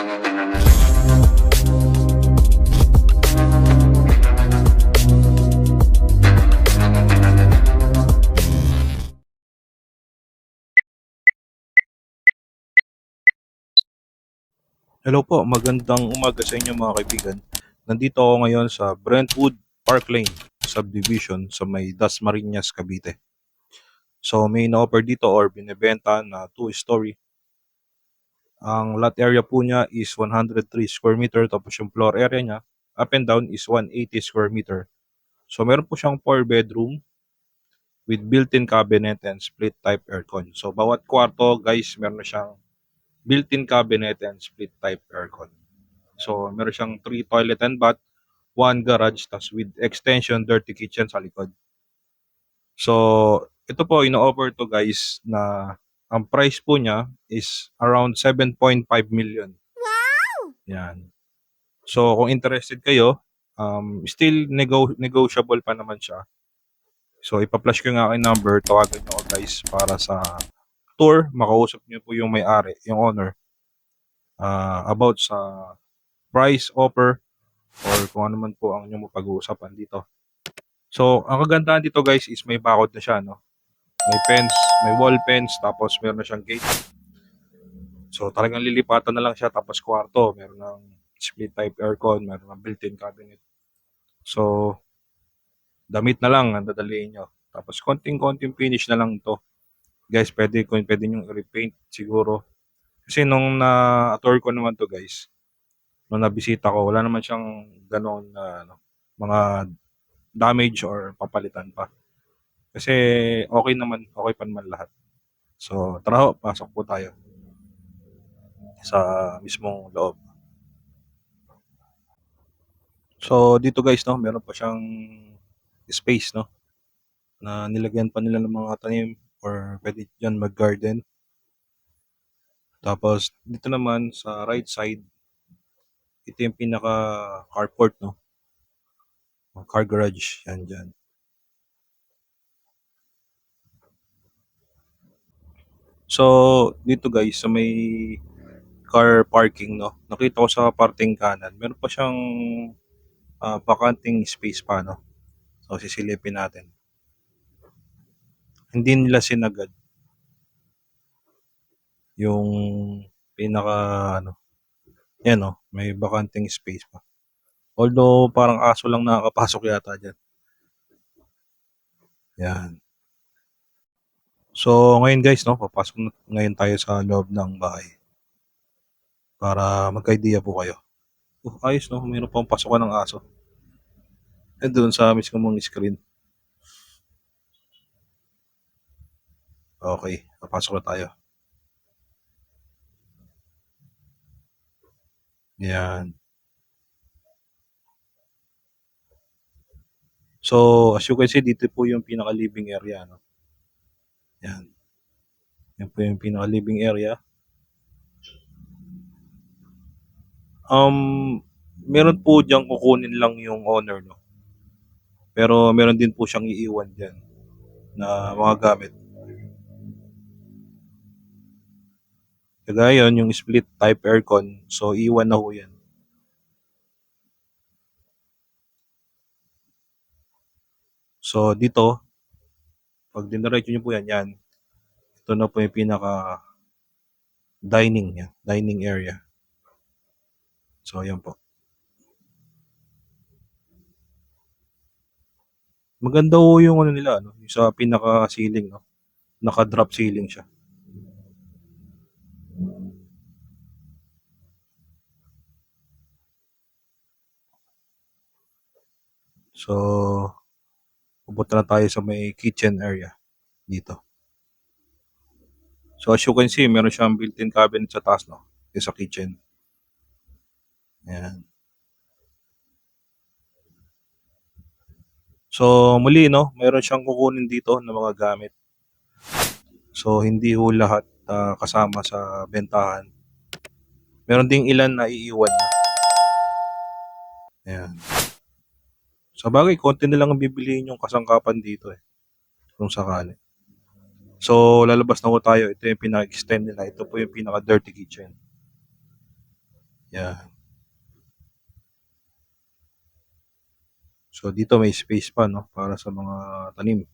Hello po, magandang umaga sa inyo mga kaibigan. Nandito ako ngayon sa Brentwood Park Lane subdivision sa may Dasmariñas, Cavite. So may na-offer dito or binebenta na 2-story. Ang lot area po niya is 103 square meter, tapos yung floor area niya up and down is 180 square meter. So meron po siyang 4 bedroom with built-in cabinet and split type aircon. So bawat kwarto guys meron na siyang built-in cabinet and split type aircon. So meron siyang 3 toilet and bath, 1 garage, tas with extension dirty kitchen sa likod. So ito po ino-offer to guys na ang price po niya is around 7.5 million. Yan. So kung interested kayo, still negotiable pa naman siya. So ipa-flash ko nga aking number, tawagan niyo ako guys para sa tour, makausap niyo po yung may-ari, yung owner, about sa price, offer, or kung ano man po ang inyong mapag-uusapan dito. So, ang kagandahan dito guys is may bakod na siya, no? May fence, may wall fence, tapos meron na siyang gate. So, talagang lilipatan na lang siya, tapos kwarto, meron ng split type aircon, meron ng built-in cabinet. So, damit na lang ang dadalhin nyo. Tapos, konting-konting finish na lang to. Guys, pwede nyo i-repaint siguro. Kasi nung na-tour ko naman to guys, nung nabisita ko, wala naman siyang ganon na mga damage or papalitan pa. Kasi okay pa naman lahat. So, tara ho, pasok po tayo sa mismong loob. So, dito guys, no, meron pa siyang space, no, na nilagyan pa nila ng mga tanim or pwede dyan mag-garden. Tapos, dito naman sa right side, ito yung pinaka carport, no, car garage, yan dyan. So, dito guys, sa may car parking, no, nakita ko sa parteng kanan, meron pa siyang bakanting space pa, no. So, sisilipin natin. Hindi nila sinagad yung pinaka ano, yan, no, may bakanting space pa. Although parang aso lang nakakapasok yata dyan. Yan. So ngayon guys, no, papasok na ngayon tayo sa loob ng bahay para magka-idea po kayo. Ayos, no, mayroon pang pasukan ng aso. And doon sa mismo mong screen. Okay, papasok na tayo. Yan. So, as you can see, dito po yung pinaka-living area, no. Yan. Yan po yung pinaka-living area. Meron po diyang kukunin lang yung owner, no. Pero meron din po siyang iiwan diyan na mga gamit. Kagaya yun, yung split type aircon, so iwan na ho yan. So dito, pag diniretso nyo po yan, ito na po yung pinaka dining area. So yan po. Maganda ho yung ano nila, no? Yung sa pinaka ceiling, no? Naka-drop ceiling siya. So, pupunta na tayo sa may kitchen area dito. So as you can see, meron siyang built-in cabinet sa taas, no? Yung sa kitchen. Ayan. So muli, no, meron siyang kukunin dito ng mga gamit. So hindi ho lahat kasama sa bentahan. Meron ding ilan na iiwan na. Ayan. Sa bagay, konti na lang ang bibiliin yung kasangkapan dito kung sakali. So lalabas na ko tayo. Ito yung pinaka-extend nila. Ito po yung pinaka-dirty kitchen. Yan. So dito may space pa, no, para sa mga tanim.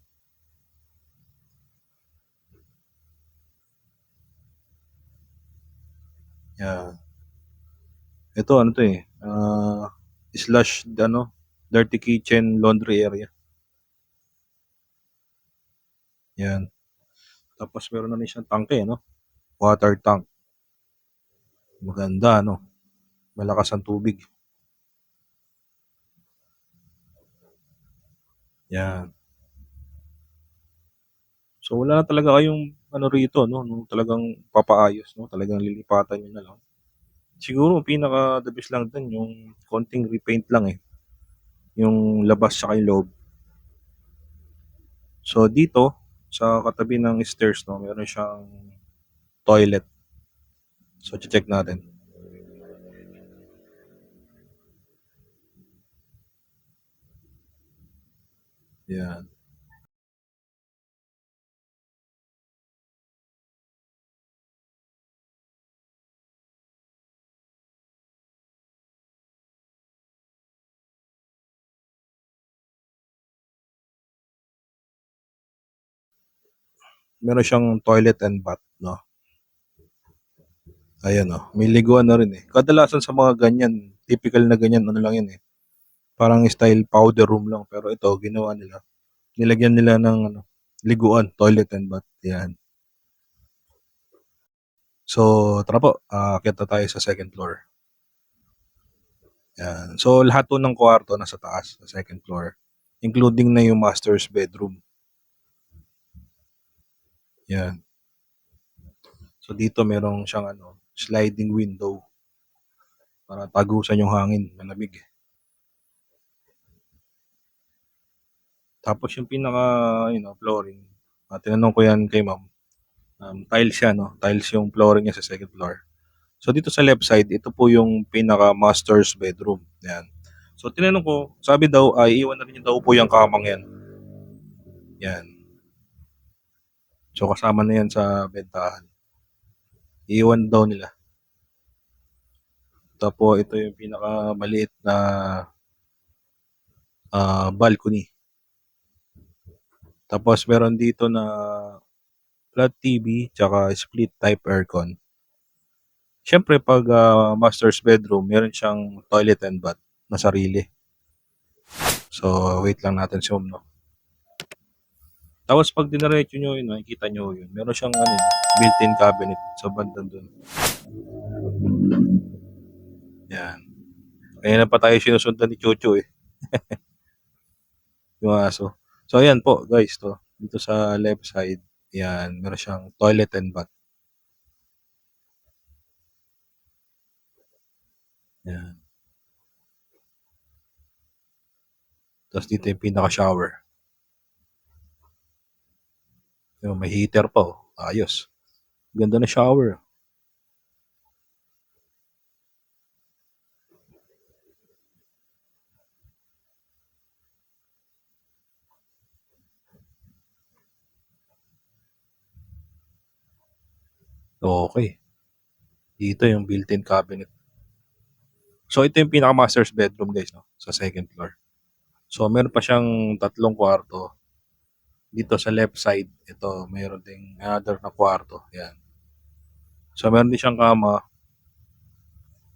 Yan. Ito ano 'to, slash ano, dirty kitchen laundry area. Yan. Tapos meron na rin siyang tangke, no? Water tank. Maganda, no? Malakas ang tubig. Yan. So wala na talaga kayong ano rito, no? No talagang papaayos, no? Talagang lilipatan niyo na lang. Siguro pinaka the best lang dun yung konting repaint lang eh. Yung labas sa yung loob. So dito sa katabi ng stairs, no, meron siyang toilet. So check natin. Yan. Meron siyang toilet and bath, no? Ayan, no. May liguan na rin eh. Kadalasan sa mga ganyan, typical na ganyan, ano lang yun eh. Parang style powder room lang. Pero ito, ginawa nila. Nilagyan nila ng ano, liguan, toilet and bath. Yan. So, tara po. Akit na tayo sa second floor. Yan. So, lahat po ng kwarto nasa taas, sa second floor. Including na yung master's bedroom. Yan. So, dito merong siyang ano, sliding window para tagusan yung hangin, malamig. Tapos yung pinaka, flooring, tinanong ko yan kay ma'am. Tiles siya, no? Tiles yung flooring niya sa second floor. So dito sa left side, ito po yung pinaka master's bedroom. Yan. So tinanong ko, sabi daw ay iwan na rin daw po yung kamang yan. Yan. So kasama na yan sa bentahan. Iwan daw nila. Tapos ito yung pinaka maliit na balcony. Tapos meron dito na flat TV tsaka split type aircon. Siyempre pag master's bedroom, meron siyang toilet and bath na sarili. So wait lang natin si no. Tapos pag diniretso nyo yun, nakikita nyo yun. Meron siyang ano, built-in cabinet sa bandang dun. Yan. Kaya na pa tayo sinusundan ni Chucho eh. Yung aso. So ayan po guys to. Dito sa left side. Yan. Meron siyang toilet and bath. Yan. Tapos dito yung pinaka-shower. Yung may heater pa oh. Ayos. Ganda na shower. Okay. Dito yung built-in cabinet. So ito yung pinaka-master's bedroom guys no. Sa second floor. So meron pa siyang tatlong kwarto. Dito sa left side, ito, mayroon ding another na kwarto. Yan. So, meron din siyang kama.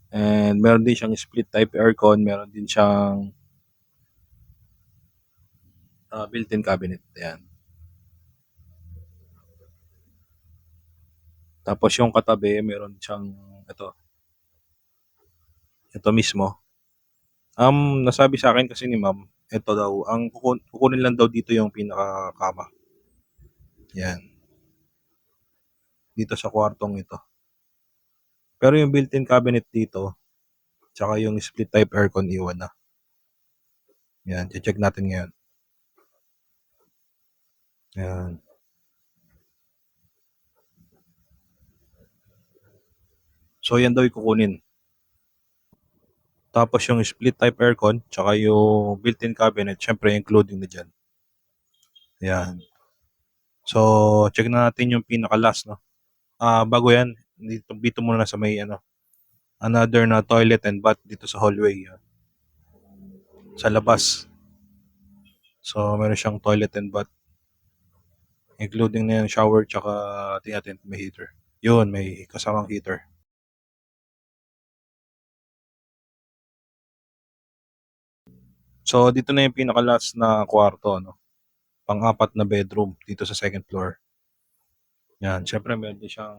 And meron din siyang split type aircon. Meron din siyang built-in cabinet. Yan. Tapos yung katabi, meron siyang ito. Ito mismo. Nasabi sa akin kasi ni ma'am, ito daw, ang kukunin lang daw dito yung pinaka-kama. Yan. Dito sa kwartong ito. Pero yung built-in cabinet dito, tsaka yung split type aircon iwan na. Yan, check natin ngayon. Yan. So yan daw yung kukunin. Tapos yung split type aircon, tsaka yung built-in cabinet, syempre including na dyan. Yan. So, check na natin yung pinaka-last, no? Bago yan, dito muna sa may, ano, another na toilet and bath dito sa hallway, sa labas. So, meron siyang toilet and bath, including na yung shower, tsaka tingnan natin kung may heater. Yun, may kasamang heater. So, dito na yung pinaka-last na kwarto, no? Pang-apat na bedroom dito sa second floor. Yan, syempre meron din siyang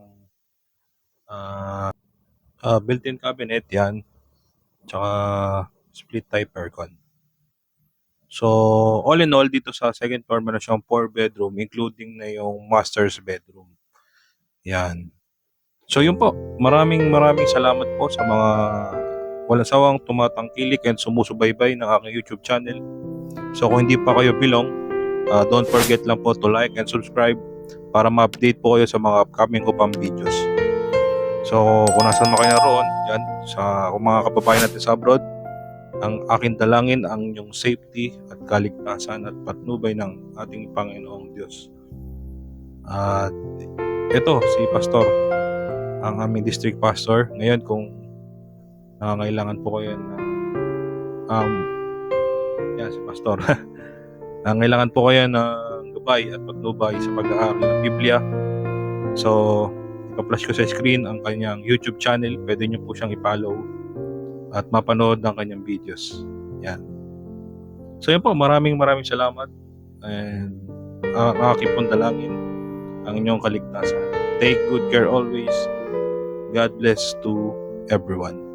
built-in cabinet, yan, tsaka split type aircon. So, all in all, dito sa second floor, meron siyang 4 bedroom, including na yung master's bedroom. Yan. So, yun po. Maraming salamat po sa mga walang sawang tumatangkilik and sumusubaybay ng aking YouTube channel. So, kung hindi pa kayo belong, don't forget lang po to like and subscribe para ma-update po kayo sa mga upcoming ko pang videos. So, kung nasan man kayo naroon, yan, sa kung mga kababayan natin sa abroad, ang aking dalangin ang inyong safety at kaligtasan at patnubay ng ating Panginoong Diyos. At ito, si Pastor, ang aming district pastor. Ngayon, kung nangangailangan po kayo ng yan, si Pastor. Nangangailangan po kayo ng gabay at patnubay sa pag-aaral ng Biblia. So, ipa-flash ko sa screen ang kanyang YouTube channel. Pwede nyo po siyang i-follow at mapanood ng kanyang videos. Yan. So, yun po. Maraming salamat. And ang aking pong dalangin ang inyong kaligtasan. Take good care always. God bless to everyone.